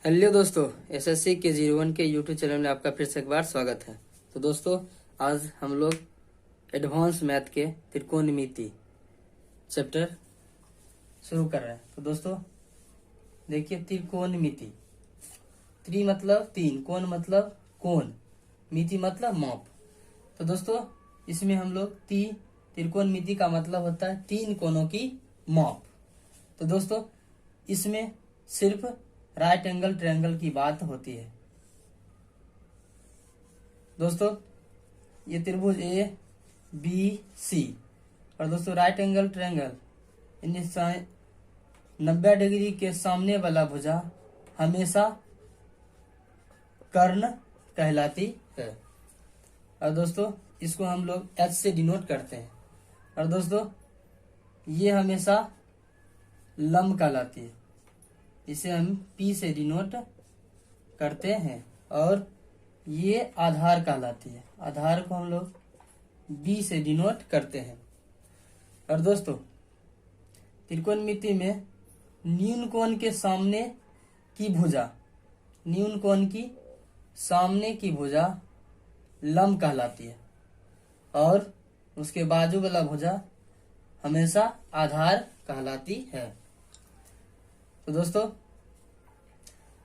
Hello दोस्तों, SSC के 01 के यूट्यूब चैनल में आपका फिर से एक बार स्वागत है। तो दोस्तों, आज हम लोग एडवांस मैथ के त्रिकोणमिति चैप्टर शुरू कर रहे हैं। तो दोस्तों देखिए, त्रिकोणमिति। त्रि मतलब तीन, कोण मतलब कोण, मिति मतलब माप। तो दोस्तों इसमें हम लोग त्रिकोणमिति का मतलब होता है तीन कोणों की माप। तो दोस्तों इसमें सिर्फ राइट एंगल ट्रायंगल की बात होती है। दोस्तों ये त्रिभुज ए बी सी और दोस्तों राइट एंगल ट्रायंगल, 90 डिग्री के सामने वाला भुजा हमेशा कर्ण कहलाती है। और दोस्तों इसको हम लोग एच से डिनोट करते हैं। और दोस्तों ये हमेशा लंब कहलाती है, इसे हम P से डिनोट करते हैं। और ये आधार कहलाती है, आधार को हम लोग B से डिनोट करते हैं। और दोस्तों त्रिकोणमिति में न्यून कोण के सामने की भुजा, न्यून कोण की सामने की भुजा लंब कहलाती है और उसके बाजू वाला भुजा हमेशा आधार कहलाती है। तो दोस्तों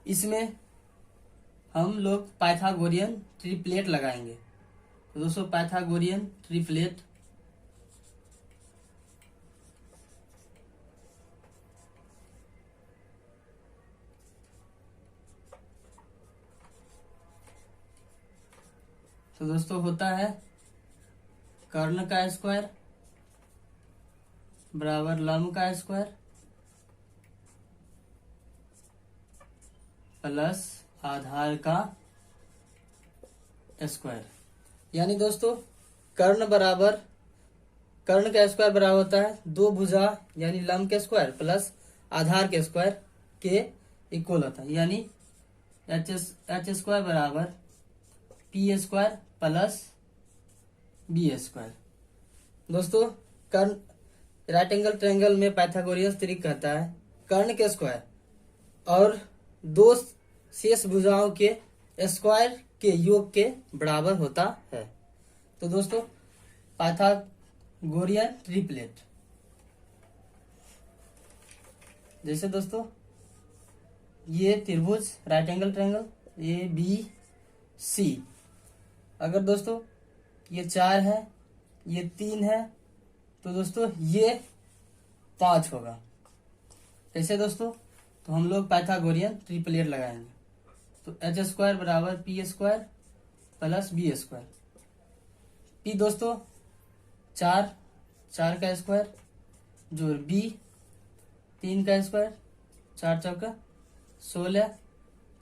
इसमें हम लोग पाइथागोरियन ट्रिपलेट लगाएंगे। तो दोस्तों पाइथागोरियन ट्रिपलेट तो दोस्तों होता है कर्ण का स्क्वायर बराबर लंब का स्क्वायर प्लस आधार का स्क्वायर। यानी दोस्तों कर्ण का स्क्वायर बराबर होता है दो भुजा यानी लंब के स्क्वायर प्लस आधार के स्क्वायर के इक्वल होता है। यानी एच स्क्वायर बराबर P square plus B square. दोस्तों कर्ण राइट एंगल ट्रायंगल में पाइथागोरियन त्रिक कहता है कर्ण के स्क्वायर और दो शेष भुजाओं के स्क्वायर के योग के बराबर होता है। तो दोस्तों पाइथागोरियन ट्रिपलेट, जैसे दोस्तों ये त्रिभुज right angle triangle A B C, अगर दोस्तों ये 4 है ये 3 है तो दोस्तों ये 5 होगा। कैसे दोस्तों? तो हम लोग पाइथागोरियन ट्रिपलेट लगाएंगे। तो एच स्क्वायर बराबर P square plus B square. P दोस्तों 4 का स्क्वायर जोड़ बी 3 का स्क्वायर 4 चौका 16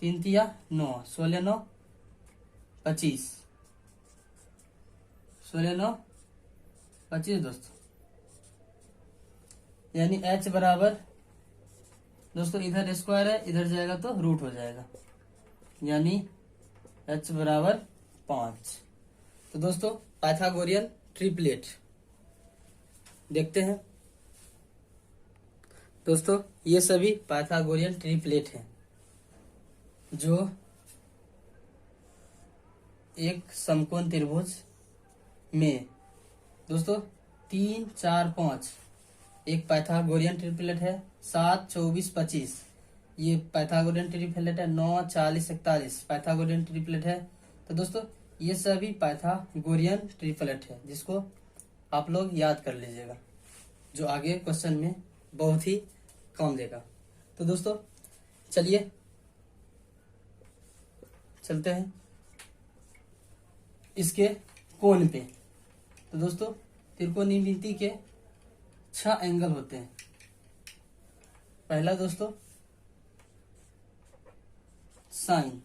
3 तिया 9 16 9 25 16 9 25 दोस्तों। यानी एच बराबर दोस्तों इधर स्क्वायर है इधर जाएगा तो रूट हो जाएगा, यानी h बराबर 5। तो दोस्तों पाइथागोरियन ट्रिपलेट देखते हैं। दोस्तों ये सभी पाइथागोरियन ट्रिपलेट हैं जो एक समकोण त्रिभुज में दोस्तों 3 4 5 एक पाइथागोरियन ट्रिपलेट है, 7 24 25 ये पाइथागोरियन ट्रिपलेट है, 9 40 41 पाइथागोरियन ट्रिपलेट है। तो दोस्तों ये सभी पाइथागोरियन ट्रिपलेट है जिसको आप लोग याद कर लीजिएगा, जो आगे क्वेश्चन में बहुत ही काम देगा। तो दोस्तों चलिए चलते हैं इसके कोण पे। तो दोस्तों त्रिकोणमिति के 6 एंगल होते हैं। पहला दोस्तों साइन,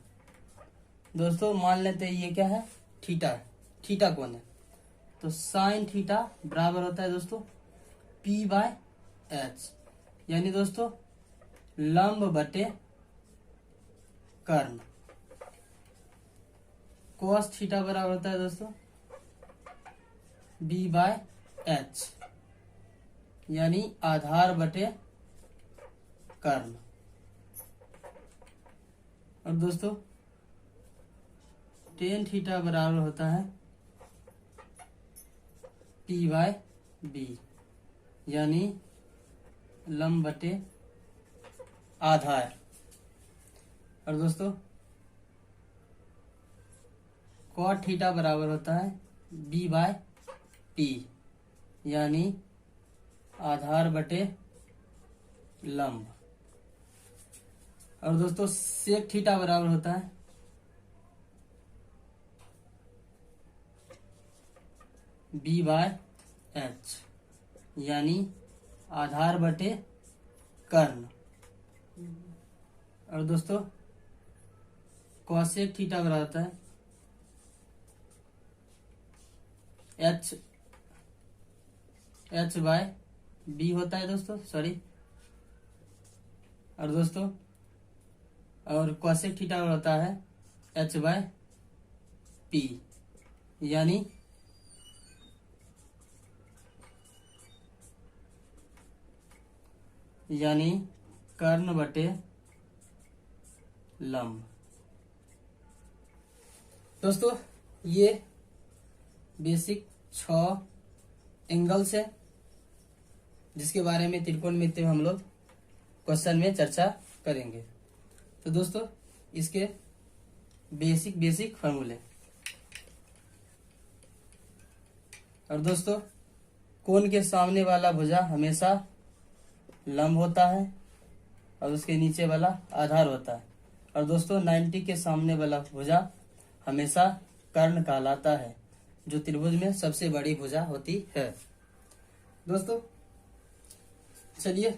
दोस्तों मान लेते हैं ये क्या है थीटा कोण है। तो साइन थीटा बराबर होता है दोस्तों P/H, यानी दोस्तों लंब बटे कर्ण। कोस थीटा बराबर होता है दोस्तों B/H, यानी आधार बटे कर्ण। और दोस्तों टेन थीटा बराबर होता है पी बाय बी, यानी लंब बटे आधार। और दोस्तों कॉट थीटा बराबर होता है बी बाय टी, यानी आधार बटे लंब। और दोस्तों सेक थीटा बराबर होता है बी बाय एच, यानी आधार बटे कर्ण। और दोस्तों कॉसेक थीटा बराबर होता है एच बाय बी होता है दोस्तों, सॉरी। और दोस्तों और कॉसेक थीटा होता है एच बाय पी, यानी कर्ण बटे लंब। दोस्तों ये बेसिक 6 एंगल्स है जिसके बारे में त्रिकोणमिति में हम लोग क्वेश्चन में चर्चा करेंगे। तो दोस्तों इसके बेसिक फॉर्मूले। और दोस्तों कोण के सामने वाला भुजा हमेशा लंब होता है और उसके नीचे वाला आधार होता है। और दोस्तों 90 के सामने वाला भुजा हमेशा कर्ण कहलाता है, जो त्रिभुज में सबसे बड़ी भुजा होती है। दोस्तों चलिए,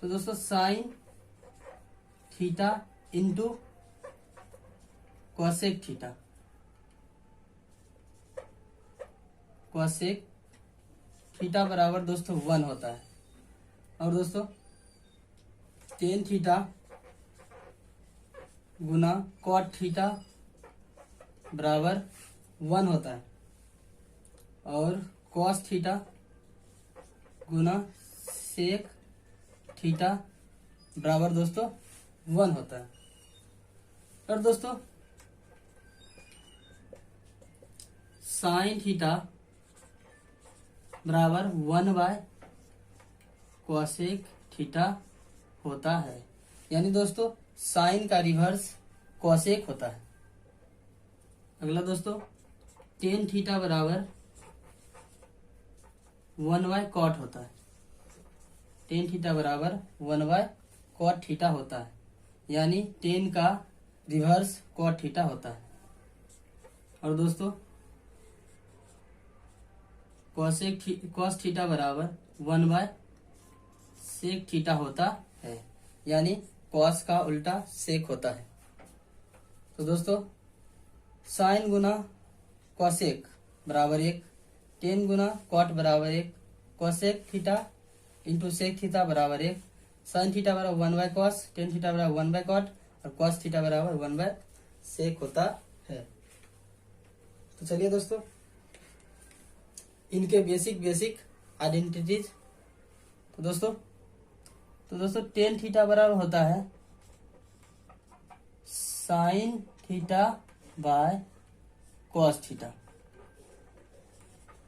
तो दोस्तों sine theta into cosec theta, cosec theta बराबर दोस्तों 1 होता है। और दोस्तों टेन थीटा गुना कॉट थीटा बराबर 1 होता है, और कॉस थीटा गुना सेक थीटा बराबर दोस्तों 1 होता है। और दोस्तों साइन थीटा बराबर 1 बाय कॉसेक थीटा होता है, यानी दोस्तों साइन का रिवर्स कॉसेक होता है। अगला दोस्तों टेन थीटा बराबर 1 बाय कॉट होता है, टेन थीटा बराबर 1 बाय कॉट थीटा होता है, यानी टेन का रिवर्स कॉट थीटा होता है। और दोस्तों कॉस थीटा बराबर 1 बाय सेक थीटा होता है, यानी कॉस का उल्टा सेक होता है। तो दोस्तों साइन गुना कॉसेक बराबर 1, टेन गुना कॉट बराबर 1, cosec theta into sec theta बराबर 1, साइन थीटा बराबर 1 बाय कॉस, टेन थीटा बराबर 1 बाय कॉट, और कॉस थीटा बराबर 1 बाय सेक होता है। तो चलिए दोस्तों इनके बेसिक आइडेंटिटीज। तो दोस्तों टेन थीटा बराबर होता है sine theta by cos theta.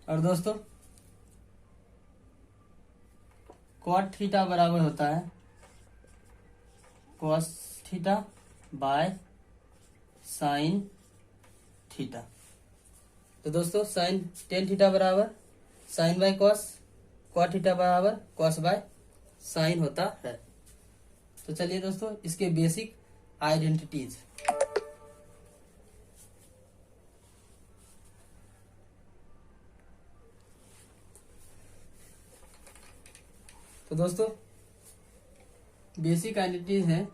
और दोस्तों कॉट थीटा बराबर होता है cos theta by sine theta. तो दोस्तों साइन टेन थीटा बराबर sine by cos, cot theta बराबर कॉस बाय साइन होता है। तो चलिए दोस्तों इसके बेसिक आइडेंटिटीज। तो दोस्तों बेसिक आइडेंटिटीज है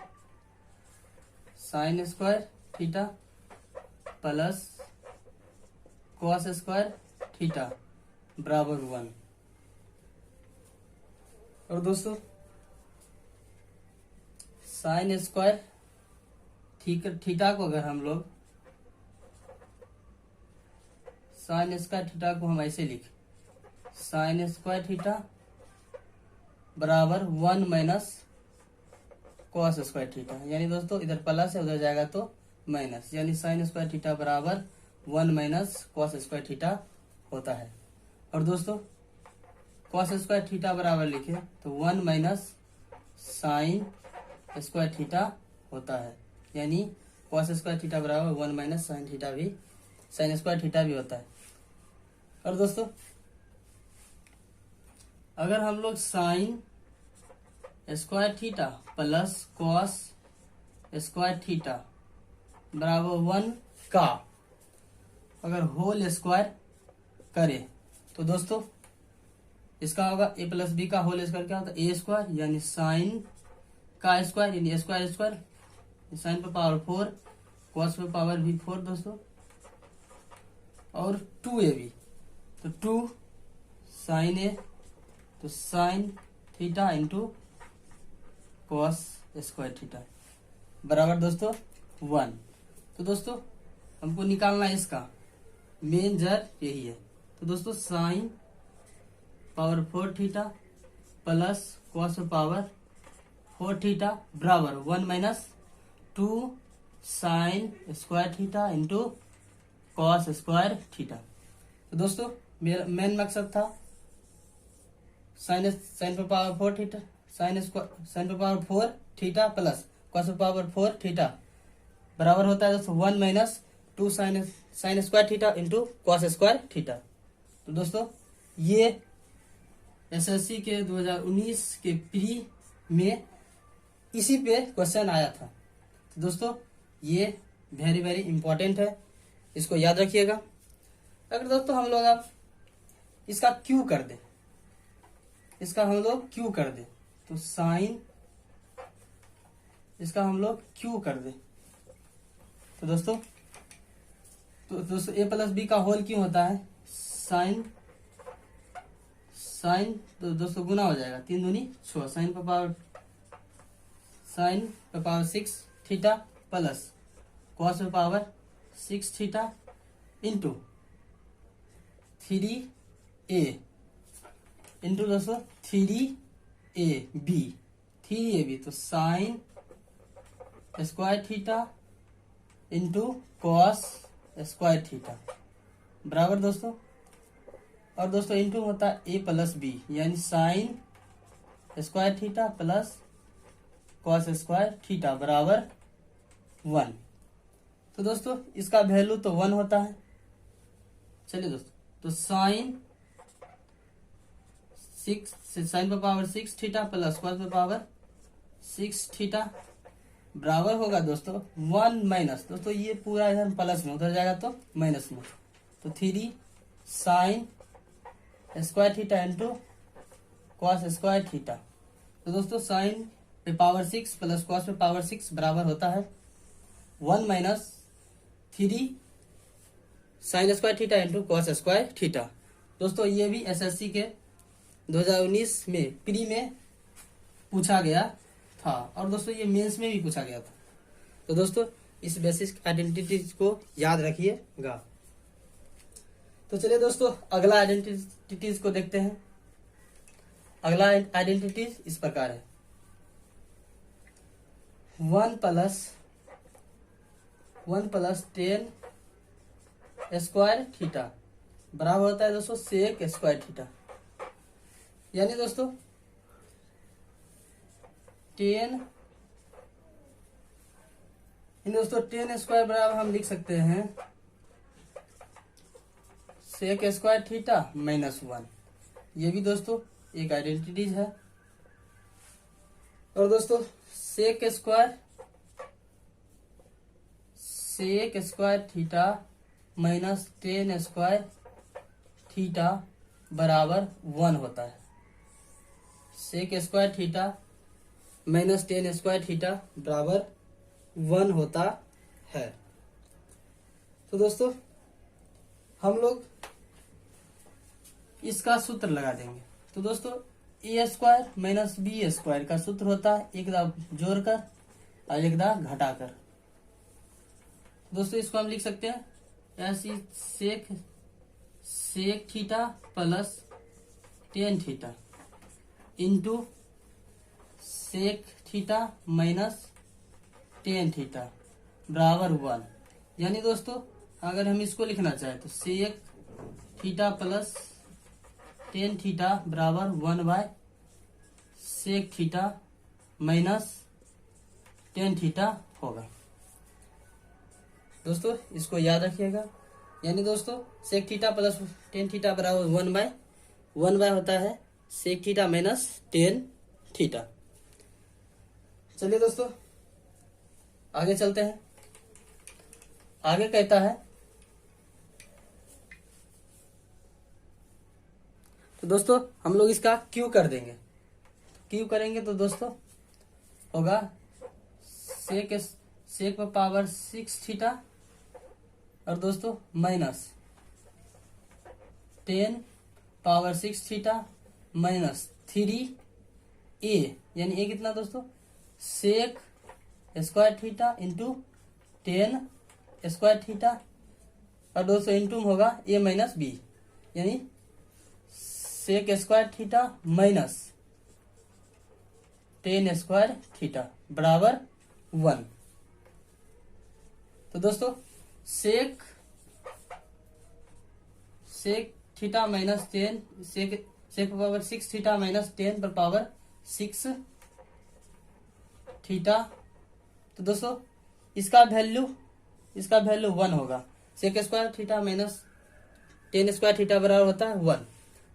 sine square theta plus cos square theta बराबर 1। और दोस्तों साइन स्क्वायर थीटा को अगर हम लोग साइन स्क्वायर थीटा को हम ऐसे लिखें, साइन स्क्वायर थीटा बराबर 1 माइनस कॉस स्क्वायर थीटा, यानी दोस्तों इधर प्लस है उधर जाएगा तो माइनस, यानी साइन स्क्वायर थीटा बराबर 1 माइनस कॉस स्क्वायर थीटा होता है। और दोस्तों कॉस स्क्वायर थीटा बराबर लिखे तो 1 माइनस साइन स्क्वायर थीटा होता है, यानी कॉस स्क्वायर थीटा बराबर 1 माइनस साइन थीटा भी, साइन स्क्वायर थीटा भी होता है। और दोस्तों अगर हम लोग sine square theta plus cos square theta बराबर 1 का अगर होल स्क्वायर करें तो दोस्तों इसका होगा ए प्लस बी का होल स्क्वायर क्या होता है ए स्क्वायर, यानी साइन का स्क्वायर यानी स्क्वायर स्क्वायर, साइन पे पावर 4 कॉस पे पावर भी 4 दोस्तों, और 2ab तो 2 साइन ए तो sine theta into cos square theta बराबर दोस्तों 1। तो दोस्तों हमको निकालना है इसका मेन जर यही है। तो दोस्तों sine power 4 theta plus cos power 4 theta बराबर 1 minus 2 sine square theta into cos square theta. तो दोस्तों मेरा मेन मकसद था साइन पे पावर 4 थीटा, साइन पे पावर 4 थीटा प्लस कॉस पे पावर 4 थीटा बराबर होता है दोस्तों 1 minus 2 sine square theta into cos square theta. तो दोस्तों ये एसएससी के 2019 के प्री में इसी पे क्वेश्चन आया था। तो दोस्तों ये वेरी वेरी इंपॉर्टेंट है, इसको याद रखिएगा। अगर दोस्तों हम लोग अब इसका क्यू कर दे, इसका हम लोग क्यू कर दे तो साइन इसका हम लोग क्यू कर दे तो दोस्तों ए प्लस बी का होल क्यों होता है साइन तो दोस्तों गुना हो जाएगा 3 दूनी 6 साइन पे पावर 6 थीटा प्लस कॉस पे power 6 theta into 3a into दोस्तों 3ab तो sine square theta into cos square theta बराबर दोस्तों, और दोस्तों इंटू होता है ए प्लस बी यानी sine square theta plus cos square theta बराबर 1। तो दोस्तों इसका वैल्यू तो 1 होता है। चलिए दोस्तों तो साइन पे पावर 6 थीटा प्लस कॉस पे पावर 6 थीटा बराबर होगा दोस्तों 1 माइनस, दोस्तों ये पूरा इधर प्लस में उधर जाएगा तो माइनस में, तो 3 sine square theta into cos square theta. तो दोस्तों साइन पे पावर 6 प्लस कॉस पे पावर 6 बराबर होता है 1 minus 3 sine square theta into cos square theta. दोस्तों ये भी एसएससी के 2019 में प्री में पूछा गया था, और दोस्तों ये मेंस में भी पूछा गया था। तो दोस्तों इस बेसिक आइडेंटिटीज को याद रखिएगा। तो चलिए दोस्तों अगला आइडेंटिटीज को देखते हैं। अगला आइडेंटिटीज इस प्रकार है 1 प्लस 10 स्क्वायर थीटा बराबर होता है दोस्तों सेक स्क्वायर थीटा, यानी दोस्तों 10 स्क्वायर बराबर हम लिख सकते हैं सेक स्क्वायर थीटा माइनस 1। ये भी दोस्तों एक आइडेंटिटीज है। और दोस्तों sec square theta minus 10 square theta बराबर 1 होता है। Sec square theta minus 10 square theta बराबर 1 होता है। तो दोस्तों हम लोग इसका सूत्र लगा देंगे। तो दोस्तों ए स्क्वायर माइनस बी स्क्वायर का सूत्र होता है एक दा जोड़कर और एक दा घटाकर। दोस्तों इसको हम लिख सकते हैं ऐसी sec theta plus 10 theta into sec theta minus tan theta बराबर 1। यानी दोस्तों अगर हम इसको लिखना चाहें तो sec theta plus tan theta बराबर 1 by sec theta minus tan theta होगा। दोस्तों इसको याद रखिएगा। यानी दोस्तों sec theta plus tan theta बराबर 1 बाय होता है sec theta minus tan theta. चलिए दोस्तों आगे चलते हैं। आगे कहता है तो दोस्तों हम लोग इसका क्यू कर देंगे। क्यू करेंगे तो दोस्तों होगा सेक पावर 6 थीटा और दोस्तों minus 10 power 6 theta minus 3a, यानी ए कितना दोस्तों sec square theta into 10 square theta और दोस्तों इंटू होगा a माइनस बी, यानी sec square theta minus 10 square theta बराबर 1। तो दोस्तों sec theta minus 10 sec power 6 theta minus 10 पर पावर 6 थीटा। तो दोस्तों इसका वैल्यू 1 होगा। Sec square theta minus 10 square theta बराबर होता है 1।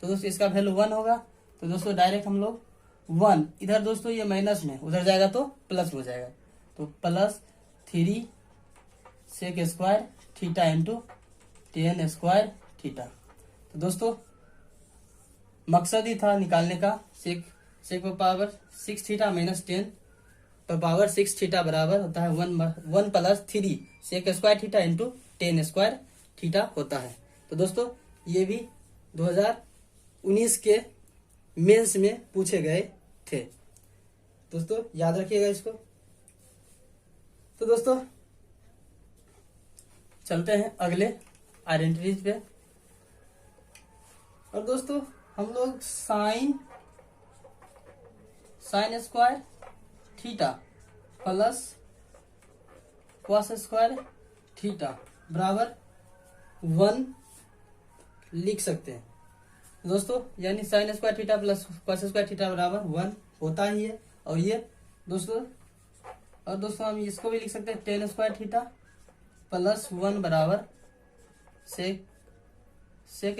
तो दोस्तों इसका वैल्यू 1 होगा। तो दोस्तों डायरेक्ट हम लोग 1 इधर दोस्तों ये माइनस में उधर जाएगा तो प्लस हो जाएगा। तो plus 3 sec square theta into 10 square theta. तो दोस्तों मकसद ही था निकालने का सेक पावर 6 थीटा माइनस 10 पर पावर 6 थीटा बराबर होता है 1 plus 3 sec square theta into 10 square theta होता है। तो दोस्तों ये भी 2019 के मेंस में पूछे गए थे। दोस्तों याद रखिएगा इसको। तो दोस्तों चलते हैं अगले आइडेंटिटीज पे। और दोस्तों हम लोग sine square theta plus cos square theta बराबर 1 लिख सकते हैं दोस्तों। यानी sine square theta plus cos square theta बराबर 1 होता ही है। और ये दोस्तों हम इसको भी लिख सकते हैं 10 स्क्वायर थीटा प्लस 1 बराबर सेक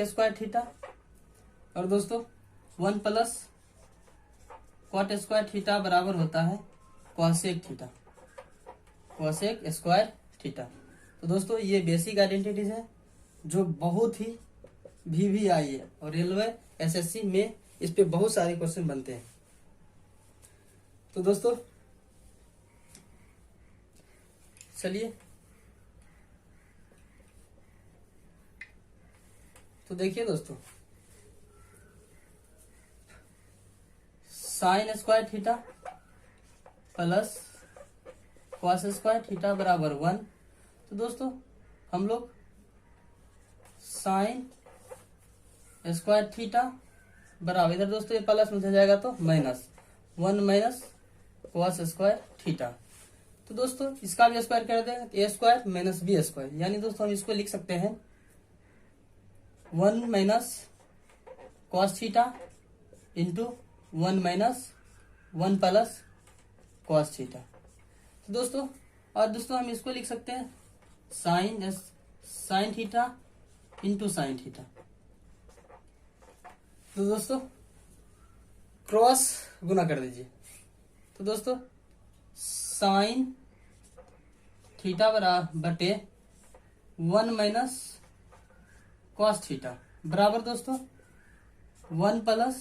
स्क्वायर थीटा। और दोस्तों 1 प्लस कॉट स्क्वायर थीटा बराबर होता है कॉसेक स्क्वायर थीटा। तो दोस्तों ये बेसिक आइडेंटिटीज है जो बहुत ही VVI है और रेलवे SSC में इस पे बहुत सारे क्वेश्चन बनते हैं। तो दोस्तों चलिए तो देखिए दोस्तों sine square theta plus cos square theta बराबर 1। तो दोस्तों हम लोग साइन स्क्वायर थीटा बराबर इधर दोस्तों ये प्लस में जाएगा तो minus 1 minus cos square theta. तो दोस्तों इसका भी स्क्वायर कर देंगे तो ए स्क्वायर माइनस बी स्क्वायर, यानी दोस्तों हम इसको लिख सकते हैं 1 minus cos theta into 1 minus 1 plus cos theta. तो दोस्तों हम इसको लिख सकते हैं sine theta into sine theta. तो दोस्तों क्रॉस गुना कर दीजिए। तो दोस्तों साइन थीटा बराबर बटे 1 माइनस कॉस थीटा बराबर दोस्तों 1 प्लस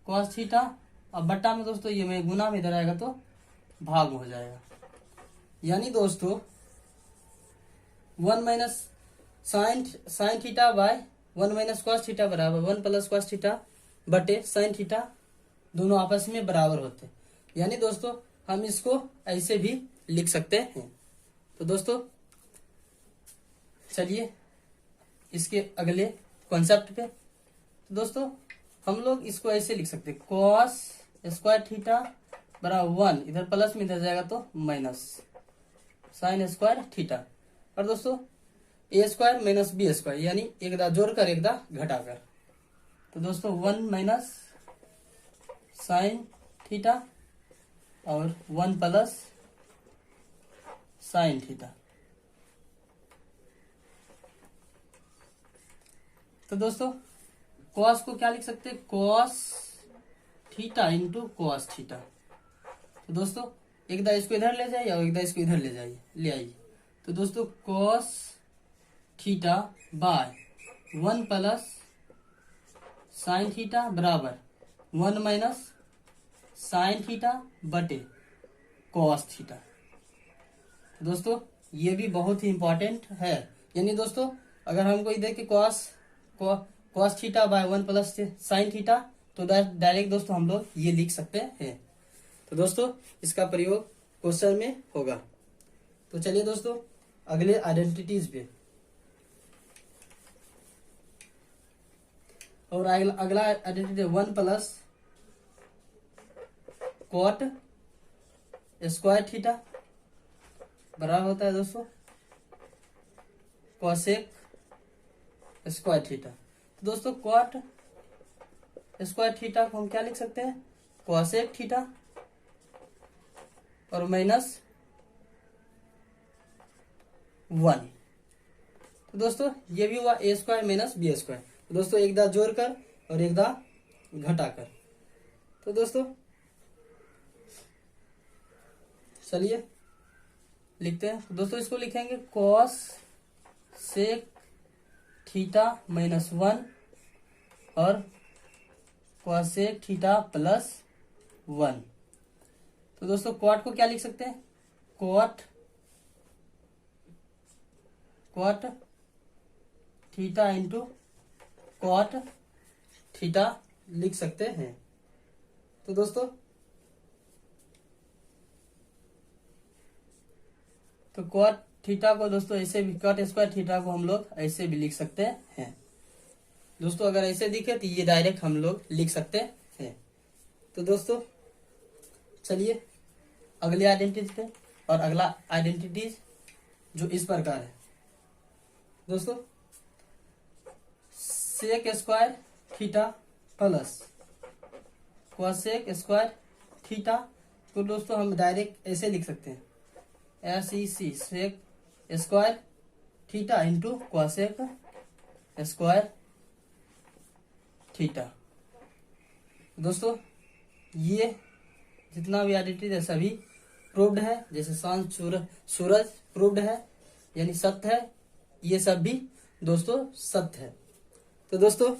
कॉस थीटा। अब बट्टा में दोस्तों ये में गुना में इधर आएगा तो भाग हो जाएगा। यानी दोस्तों 1 minus sign theta bye 1 minus cos theta बराबर 1 प्लस कॉस थीटा बटे साइन थीटा, दोनों आपस में बराबर होते। यानी दोस्तों हम इसको ऐसे भी लिख सकते हैं। तो दोस्तों चलिए इसके अगले कॉन्सेप्ट पे। तो दोस्तों हम लोग इसको ऐसे लिख सकते हैं कॉस स्क्वायर थीटा बराबर 1, इधर प्लस में इधर जाएगा तो माइनस साइन स्क्वायर थीटा। और दोस्तों ए स्क्वायर माइनस बी स्क्वायर यानी एक दा जोड़कर एक दा घटाकर, तो दोस्तों 1 माइनस साइन थीटा और 1 प्लस साइन थीटा। तो दोस्तों कॉस को क्या लिख सकते हैं, cos theta into cos theta. तो दोस्तों एक दा इसको इधर ले जाइए और एक दा इसको इधर ले आइए। तो दोस्तों cos theta bye 1 plus sine theta बराबर 1 माइनस साइन थीटा बटे कॉस थीटा। दोस्तों ये भी बहुत ही इंपॉर्टेंट है, यानी दोस्तों अगर हमको इधर के cos theta bye 1 plus sign theta, तो डायरेक्ट दोस्तों हम लोग ये लिख सकते हैं। तो दोस्तों इसका प्रयोग क्वेश्चन में होगा। तो चलिए दोस्तों अगले आइडेंटिटीज पे, और अगला identity 1 plus cot square theta बराबर होता है दोस्तों कॉसेक स्क्वायर थीटा। तो दोस्तों कॉट स्क्वायर थीटा को हम क्या लिख सकते हैं, कॉसेक थीटा और माइनस 1। तो दोस्तों ये भी हुआ ए स्क्वायर माइनस बी स्क्वायर। तो दोस्तों एक दा जोड़कर और एक दा घटाकर। तो दोस्तों चलिए लिखते हैं। दोस्तों इसको लिखेंगे कॉस सेक थीटा माइनस 1 और कॉसेक थीटा प्लस 1। तो दोस्तों कॉट को क्या लिख सकते हैं, cot theta into cot theta लिख सकते हैं। तो दोस्तों तो कॉट थीटा को दोस्तों ऐसे भी, कॉट स्क्वायर थीटा को हम लोग ऐसे भी लिख सकते हैं। दोस्तों अगर ऐसे दिखे तो ये डायरेक्ट हम लोग लिख सकते हैं। तो दोस्तों चलिए अगले आइडेंटिटी पे, और अगला आइडेंटिटीज जो इस प्रकार है दोस्तों, sec square theta plus cosec square theta को दोस्तों हम डायरेक्ट ऐसे लिख सकते हैं, SEC sec square theta into cosec square theta. दोस्तों ये जितना भी आइडेंटिटी है सभी प्रूव्ड है, जैसे सन सूरज प्रूव्ड है यानी सत्य है, ये सब भी दोस्तों सत्य है। तो दोस्तों